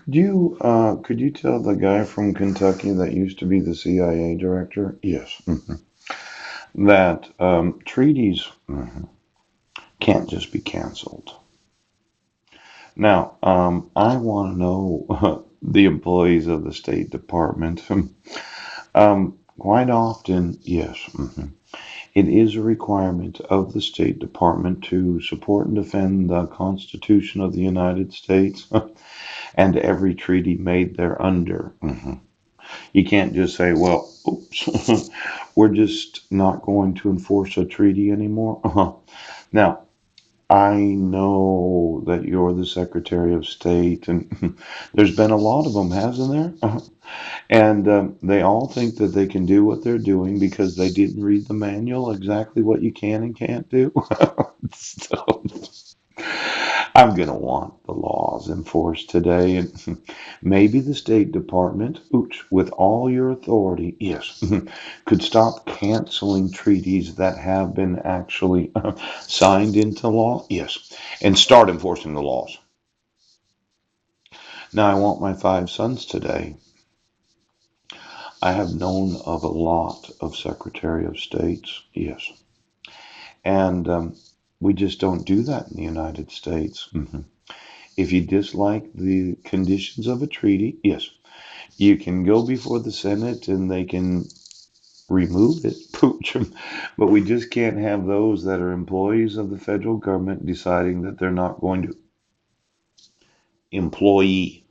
Could you tell the guy from Kentucky that used to be the CIA director? Yes. That treaties can't just be canceled. Now, I want to know the employees of the State Department. Quite often, yes, it is a requirement of the State Department to support and defend the Constitution of the United States and every treaty made thereunder. You can't just say, well, oops, we're just not going to enforce a treaty anymore. Now, I know that you're the Secretary of State, and there's been a lot of them, hasn't there? And they all think that they can do what they're doing because they didn't read the manual exactly what you can and can't do. So I'm going to want the laws enforced today. And maybe the State Department, oops, with all your authority, yes, could stop canceling treaties that have been actually signed into law, yes, and start enforcing the laws. Now, I want my five sons today. I have known of a lot of Secretary of States, yes, and we just don't do that in the United States. If you dislike the conditions of a treaty, yes, you can go before the Senate and they can remove it, pooch. But we just can't have those that are employees of the federal government deciding that they're not going to employee.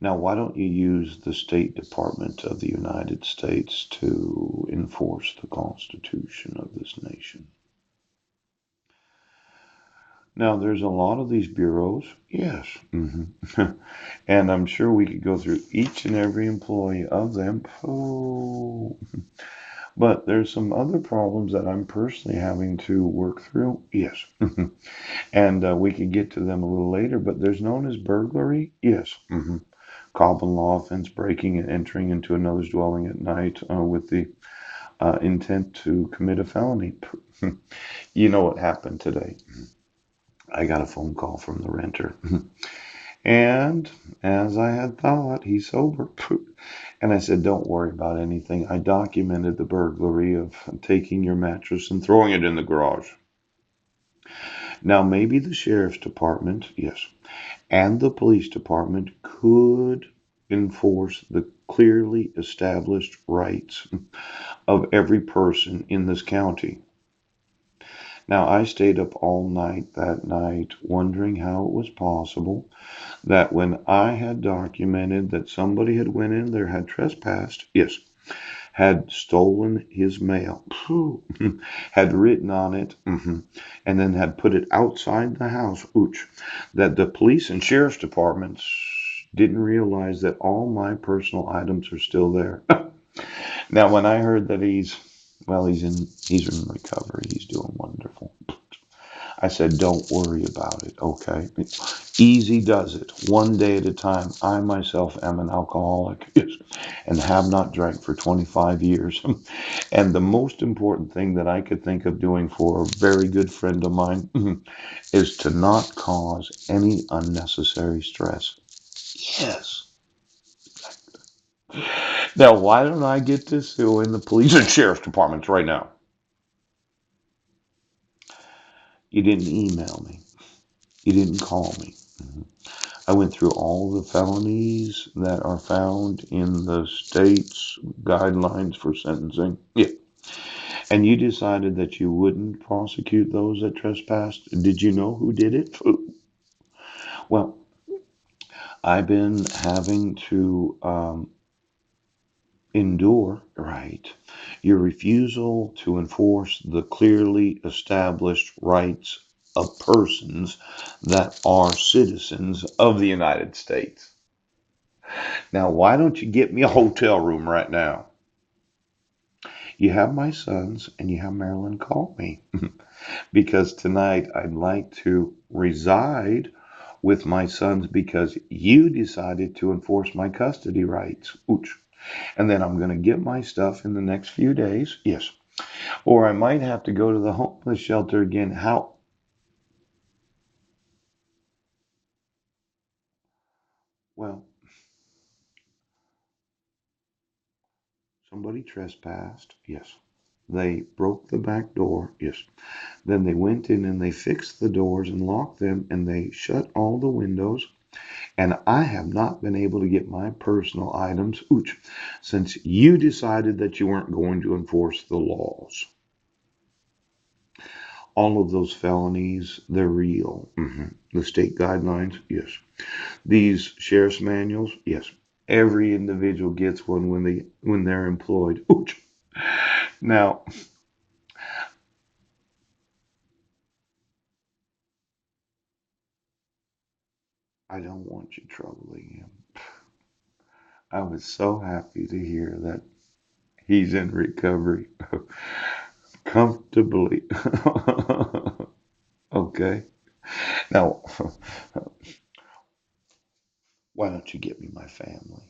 Now, why don't you use the State Department of the United States to enforce the Constitution of this nation? Now, there's a lot of these bureaus, yes. And I'm sure we could go through each and every employee of them. Oh, but there's some other problems that I'm personally having to work through. Yes. And we could get to them a little later, but there's known as burglary. Yes. Common law offense, breaking and entering into another's dwelling at night with the intent to commit a felony. You know what happened today? I got a phone call from the renter. And as I had thought, he's sober. And I said, don't worry about anything. I documented the burglary of taking your mattress and throwing it in the garage. Now, maybe the sheriff's department, yes, and the police department could enforce the clearly established rights of every person in this county. Now, I stayed up all night that night wondering how it was possible that when I had documented that somebody had went in there, had trespassed, yes, had stolen his mail, had written on it, and then had put it outside the house, ooch, that the police and sheriff's departments didn't realize that all my personal items are still there. Now, when I heard that well, he's in recovery, he's doing wonderful. I said, don't worry about it, okay? Easy does it, one day at a time. I myself am an alcoholic and have not drank for 25 years. And the most important thing that I could think of doing for a very good friend of mine is to not cause any unnecessary stress. Yes. Now, why don't I get to sue in the police and sheriff's departments right now? You didn't email me. You didn't call me. I went through all the felonies that are found in the state's guidelines for sentencing. Yeah. And you decided that you wouldn't prosecute those that trespassed. Did you know who did it? Well, I've been having to endure, right, your refusal to enforce the clearly established rights of persons that are citizens of the United States. Now, why don't you get me a hotel room right now? You have my sons and you have Marilyn call me because tonight I'd like to reside with my sons because you decided to enforce my custody rights. Ooch. And then I'm going to get my stuff in the next few days. Yes. Or I might have to go to the homeless shelter again. How? Well, somebody trespassed. Yes. They broke the back door. Yes. Then they went in and they fixed the doors and locked them and they shut all the windows. And I have not been able to get my personal items, ooch, since you decided that you weren't going to enforce the laws. All of those felonies, they're real. The state guidelines, yes. These sheriff's manuals, yes. Every individual gets one when they're employed. Ooch. Now, I don't want you troubling him. I was so happy to hear that he's in recovery comfortably. Okay. Now, why don't you get me my family?